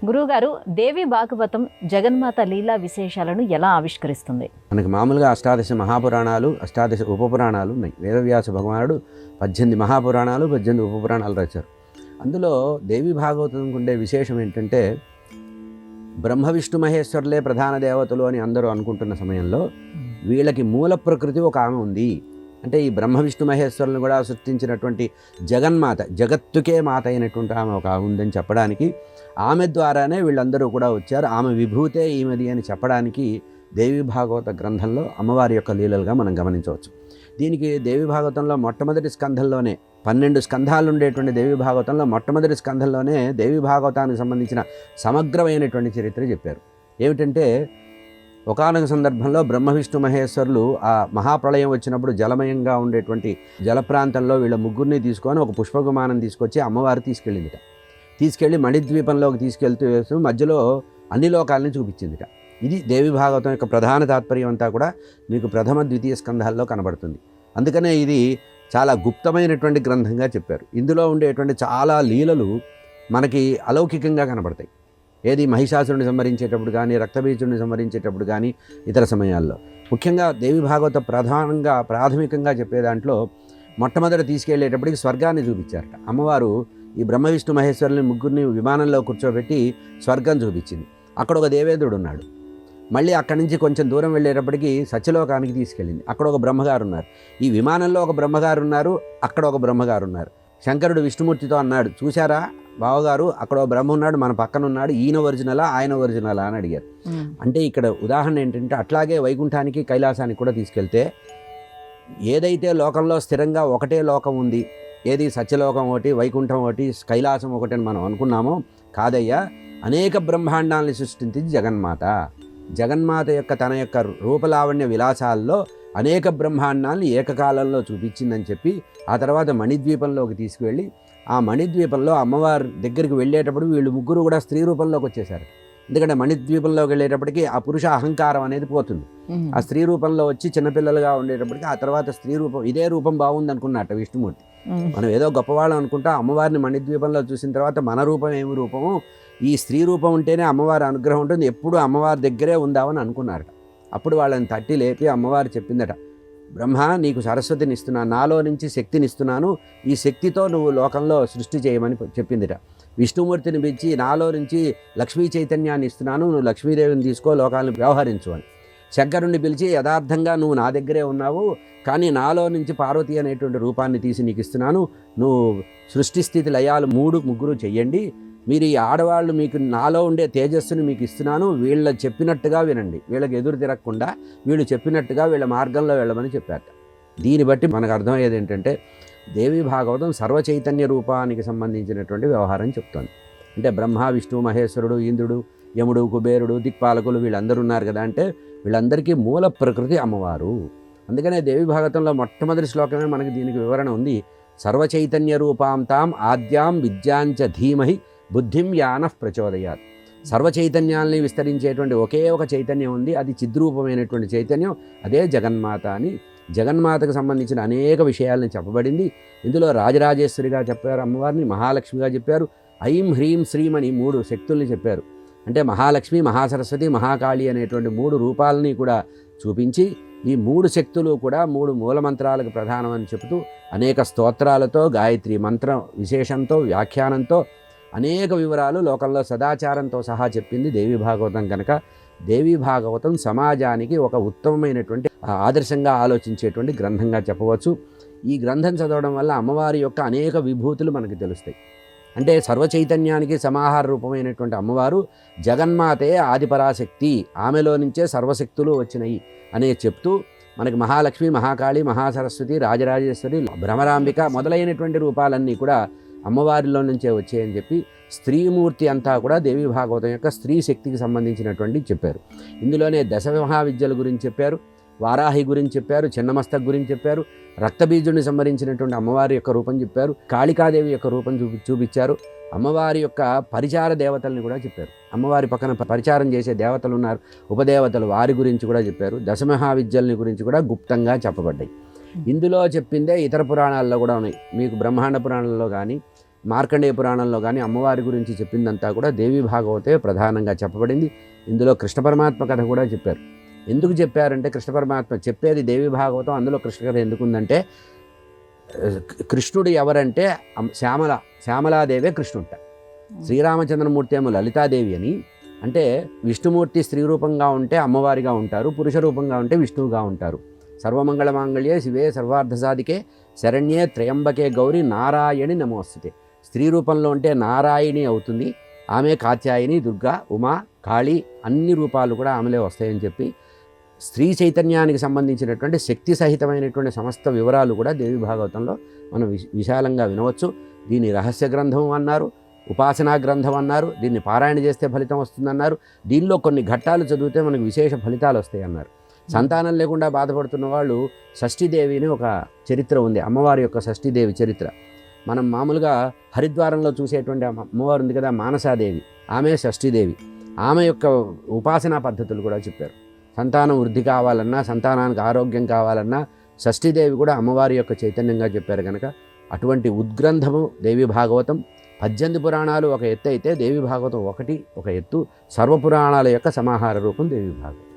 గురువుగారు, దేవి భాగవతం జగన్మాత లీలా విశేషాలను ఎలా ఆవిష్కరిస్తుంది? మనకి మామూలుగా అష్టాదశ మహాపురాణాలు, అష్టాదశ ఉపపురాణాలు ఉన్నాయి. వేదవ్యాస భగవానుడు 18 మహాపురాణాలు, 18 ఉపపురాణాలు రాశారు. అందులో దేవి భాగవతంకు ఉండే విశేషం ఏంటంటే, బ్రహ్మ విష్ణు మహేశ్వరులే ప్రధాన దేవతలు అని అందరూ అనుకుంటున్న సమయంలో వీళ్ళకి మూల ప్రకృతి ఒక ఆమె ఉంది. అంటే ఈ బ్రహ్మ విష్ణు మహేశ్వరులను కూడా సృష్టించినటువంటి జగన్మాత, జగత్తుకే మాత అయినటువంటి ఆమె ఒక ఉందని చెప్పడానికి, ఆమె ద్వారానే వీళ్ళందరూ కూడా వచ్చారు, ఆమె విభూతే ఈమెది అని చెప్పడానికి దేవి భాగవత గ్రంథంలో అమ్మవారి యొక్క లీలలుగా మనం గమనించవచ్చు. దీనికి దేవి భాగవతంలో మొట్టమొదటి స్కంధంలోనే 12 స్కంధాలు ఉండేటువంటి దేవి భాగవతంలో మొట్టమొదటి స్కంధంలోనే దేవి భాగవతానికి సంబంధించిన సమగ్రమైనటువంటి చరిత్ర చెప్పారు. ఏమిటంటే, ఒకానొక సందర్భంలో బ్రహ్మ విష్ణు మహేశ్వరులు ఆ మహాప్రళయం వచ్చినప్పుడు జలమయంగా ఉండేటువంటి జల ప్రాంతంలో వీళ్ళ ముగ్గురిని తీసుకొని ఒక పుష్ప విమానం తీసుకొచ్చి అమ్మవారు తీసుకెళ్ళిందిట. తీసుకెళ్ళి మణిద్వీపంలోకి తీసుకెళ్తూ మధ్యలో అన్ని లోకాలని చూపించిందిట. ఇది దేవి భాగవతం యొక్క ప్రధాన తాత్పర్యం అంతా కూడా మీకు ప్రథమ ద్వితీయ స్కంధాల్లో కనబడుతుంది. అందుకనే ఇది చాలా గుప్తమైనటువంటి గ్రంథంగా చెప్పారు. ఇందులో ఉండేటువంటి చాలా లీలలు మనకి అలౌకికంగా కనబడతాయి. ఏది మహిషాసురుని సంహరించేటప్పుడు కానీ, రక్తబీజుడిని సంహరించేటప్పుడు కానీ, ఇతర సమయాల్లో. ముఖ్యంగా దేవి భాగవత ప్రాథమికంగా చెప్పే దాంట్లో మొట్టమొదట తీసుకెళ్లేటప్పటికి స్వర్గాన్ని చూపించారట. అమ్మవారు ఈ బ్రహ్మ విష్ణు మహేశ్వరుని ముగ్గురిని విమానంలో కూర్చోబెట్టి స్వర్గం చూపించింది. అక్కడ ఒక దేవేంద్రుడు ఉన్నాడు. మళ్ళీ అక్కడి నుంచి కొంచెం దూరం వెళ్ళేటప్పటికి సత్యలోకానికి తీసుకెళ్ళింది. అక్కడ ఒక బ్రహ్మగారు ఉన్నారు. ఈ విమానంలో ఒక బ్రహ్మగారు ఉన్నారు, అక్కడ ఒక బ్రహ్మగారు ఉన్నారు. శంకరుడు విష్ణుమూర్తితో అన్నాడు, చూశారా బావగారు, అక్కడ ఒక బ్రహ్మ ఉన్నాడు, మన పక్కన ఉన్నాడు, ఈయన ఒరిజినలా ఆయన ఒరిజినలా అని అడిగారు. అంటే ఇక్కడ ఉదాహరణ ఏంటంటే, అట్లాగే వైకుంఠానికి కైలాసానికి కూడా తీసుకెళ్తే ఏదైతే లోకంలో స్థిరంగా ఒకటే లోకం ఉంది, ఏది సత్యలోకం ఒకటి, వైకుంఠం ఒకటి, కైలాసం ఒకటి అని మనం అనుకున్నామో, కాదయ్యా, అనేక బ్రహ్మాండాలని సృష్టించింది జగన్మాత. జగన్మాత యొక్క తన యొక్క రూపలావణ్య విలాసాల్లో అనేక బ్రహ్మాండాలను ఏకకాలంలో చూపించిందని చెప్పి ఆ తర్వాత మణిద్వీపంలోకి తీసుకువెళ్ళి, ఆ మణిద్వీపంలో అమ్మవారి దగ్గరికి వెళ్ళేటప్పుడు వీళ్ళు ముగ్గురు కూడా స్త్రీ రూపంలోకి వచ్చేసారు. ఎందుకంటే మణిద్వీపంలోకి వెళ్ళేటప్పటికి ఆ పురుష అహంకారం అనేది పోతుంది. ఆ స్త్రీ రూపంలో వచ్చి చిన్నపిల్లలుగా ఉండేటప్పటికి ఆ తర్వాత స్త్రీ రూపం, ఇదే రూపం బాగుంది అనుకున్నట్ట విష్ణుమూర్తి. మనం ఏదో గొప్పవాళ్ళం అనుకుంటా, అమ్మవారిని మణిద్వీపంలో చూసిన తర్వాత మన రూపం ఏమి రూపము, ఈ స్త్రీ రూపం ఉంటేనే అమ్మవారి అనుగ్రహం ఉంటుంది, ఎప్పుడు అమ్మవారి దగ్గరే ఉందామని అనుకున్నారట. అప్పుడు వాళ్ళని తట్టి లేపి అమ్మవారు చెప్పిందట, బ్రహ్మ, నీకు సరస్వతిని ఇస్తున్నాను, నాలో నుంచి శక్తిని ఇస్తున్నాను, ఈ శక్తితో నువ్వు లోకంలో సృష్టి చేయమని చెప్పిందిట. విష్ణుమూర్తిని పిలిచి, నాలో నుంచి లక్ష్మీ చైతన్యాన్ని ఇస్తున్నాను, నువ్వు లక్ష్మీదేవిని తీసుకో, లోకాలను వ్యవహరించు అని. శంకరుణ్ణి పిలిచి, యథార్థంగా నువ్వు నా దగ్గరే ఉన్నావు, కానీ నాలో నుంచి పార్వతి అనేటువంటి రూపాన్ని తీసి నీకు ఇస్తున్నాను, నువ్వు సృష్టి స్థితి లయాలు 3 ముగ్గురు చెయ్యండి, మీరు ఈ ఆడవాళ్ళు, మీకు నాలో ఉండే తేజస్సుని మీకు ఇస్తున్నాను, వీళ్ళ చెప్పినట్టుగా వినండి, వీళ్ళకి ఎదురు తిరగకుండా వీళ్ళు చెప్పినట్టుగా వీళ్ళ మార్గంలో వెళ్ళమని చెప్పారట. దీన్ని బట్టి మనకు అర్థమయ్యేది ఏంటంటే, దేవి భాగవతం సర్వచైతన్య రూపానికి సంబంధించినటువంటి వ్యవహారం చెప్తోంది. అంటే బ్రహ్మ విష్ణు మహేశ్వరుడు, ఇంద్రుడు, యముడు, కుబేరుడు, దిక్పాలకులు వీళ్ళందరూ ఉన్నారు కదా, అంటే వీళ్ళందరికీ మూల ప్రకృతి అమ్మవారు. అందుకనే దేవి భాగవతంలో మొట్టమొదటి శ్లోకమే మనకి దీనికి వివరణ ఉంది. సర్వచైతన్య రూపాం తాం ఆద్యాం విద్యాంచ ధీమహి బుద్ధిం యానః ప్రచోదయాత్. సర్వచైతన్యాల్ని విస్తరించేటువంటి ఒకే ఒక చైతన్యం ఉంది, అది చిద్రూపమైనటువంటి చైతన్యం, అదే జగన్మాత అని. జగన్మాతకు సంబంధించిన అనేక విషయాలను చెప్పబడింది. ఇందులో రాజరాజేశ్వరిగా చెప్పారు అమ్మవారిని, మహాలక్ష్మిగా చెప్పారు, ఐం హ్రీం శ్రీం అని 3 శక్తుల్ని చెప్పారు. అంటే మహాలక్ష్మి, మహాసరస్వతి, మహాకాళి అనేటువంటి 3 రూపాలని కూడా చూపించి, ఈ 3 శక్తులు కూడా 3 మూలమంత్రాలకు ప్రధానమని చెబుతూ అనేక స్తోత్రాలతో, గాయత్రి మంత్రం విశేషంతో, వ్యాఖ్యానంతో అనేక వివరాలు లోకంలో సదాచారంతో సహా చెప్పింది దేవి భాగవతం. కనుక దేవి భాగవతం సమాజానికి ఒక ఉత్తమమైనటువంటి ఆదర్శంగా ఆలోచించేటువంటి గ్రంథంగా చెప్పవచ్చు. ఈ గ్రంథం చదవడం వల్ల అమ్మవారి యొక్క అనేక విభూతులు మనకి తెలుస్తాయి. అంటే సర్వచైతన్యానికి సమాహార రూపమైనటువంటి అమ్మవారు జగన్మాతే ఆదిపరాశక్తి, ఆమెలో నుంచే సర్వశక్తులు వచ్చినాయి అనే చెప్తూ మనకి మహాలక్ష్మి, మహాకాళి, మహాసరస్వతి, రాజరాజేశ్వరి, భ్రమరాంబిక మొదలైనటువంటి రూపాలన్నీ కూడా అమ్మవారిలో నుంచే వచ్చాయని చెప్పి, స్త్రీమూర్తి అంతా కూడా దేవి భాగవతం యొక్క స్త్రీ శక్తికి సంబంధించినటువంటి చెప్పారు. ఇందులోనే దశ మహావిద్యల గురించి చెప్పారు, వారాహి గురించి చెప్పారు, చిన్నమస్తక్ గురించి చెప్పారు, రక్తబీజుడిని సంహరించినటువంటి అమ్మవారి యొక్క రూపం చెప్పారు, కాళికాదేవి యొక్క రూపం చూపించారు, అమ్మవారి యొక్క పరిచార దేవతల్ని కూడా చెప్పారు. అమ్మవారి పక్కన పరిచారం చేసే దేవతలు ఉన్నారు, ఉపదేవతలు, వారి గురించి కూడా చెప్పారు. దశమహావిద్యల్ని గురించి కూడా గుప్తంగా చెప్పబడ్డాయి. ఇందులో చెప్పిందే ఇతర పురాణాల్లో కూడా ఉన్నాయి. మీకు బ్రహ్మాండ పురాణంలో కానీ, మార్కండేయ పురాణంలో కానీ అమ్మవారి గురించి చెప్పిందంతా కూడా దేవి భాగవతే ప్రధానంగా చెప్పబడింది. ఇందులో కృష్ణ పరమాత్మ కథ కూడా చెప్పారు. ఎందుకు చెప్పారంటే కృష్ణ పరమాత్మ చెప్పేది దేవి భాగవతం, అందులో కృష్ణ కథ ఎందుకుందంటే కృష్ణుడు ఎవరంటే శ్యామలాదేవే కృష్ణుంట. శ్రీరామచంద్రమూర్తి ఏమో లలితాదేవి అని. అంటే విష్ణుమూర్తి స్త్రీ రూపంగా ఉంటే అమ్మవారిగా ఉంటారు, పురుష రూపంగా ఉంటే విష్ణువుగా ఉంటారు. సర్వమంగళ మాంగళ్యే శివే సర్వార్థసాధికే శరణ్యే త్రయంబకే గౌరి నారాయణి నమోస్తుతే. స్త్రీ రూపంలో ఉంటే నారాయణి అవుతుంది, ఆమె కాత్యాయని, దుర్గా, ఉమా, కాళీ అన్ని రూపాలు కూడా ఆమెలే వస్తాయని చెప్పి స్త్రీ చైతన్యానికి సంబంధించినటువంటి శక్తి సహితమైనటువంటి సమస్త వివరాలు కూడా దేవి భాగవతంలో మనం విశాలంగా వినవచ్చు. దీన్ని రహస్య గ్రంథం అన్నారు, ఉపాసనా గ్రంథం అన్నారు, దీన్ని పారాయణ చేస్తే ఫలితం వస్తుందన్నారు, దీనిలో కొన్ని ఘట్టాలు చదివితే మనకు విశేష ఫలితాలు వస్తాయి అన్నారు. సంతానం లేకుండా బాధపడుతున్న వాళ్ళు షష్ఠీదేవి అని ఒక చరిత్ర ఉంది, అమ్మవారి యొక్క షష్ఠీదేవి చరిత్ర. మనం మామూలుగా హరిద్వారంలో చూసేటువంటి అమ్మవారు ఉంది కదా, మానసాదేవి, ఆమె షష్ఠీదేవి. ఆమె యొక్క ఉపాసనా పద్ధతులు కూడా చెప్పారు. సంతానం వృద్ధి కావాలన్నా, సంతానానికి ఆరోగ్యం కావాలన్నా షష్ఠీదేవి కూడా అమ్మవారి యొక్క చైతన్యంగా చెప్పారు కనుక అటువంటి ఉద్గ్రంథము దేవి భాగవతం. 18 పురాణాలు ఒక ఎత్తు అయితే దేవి భాగవతం ఒక ఎత్తు. సర్వపురాణాల యొక్క సమాహార రూపం దేవి భాగవతం.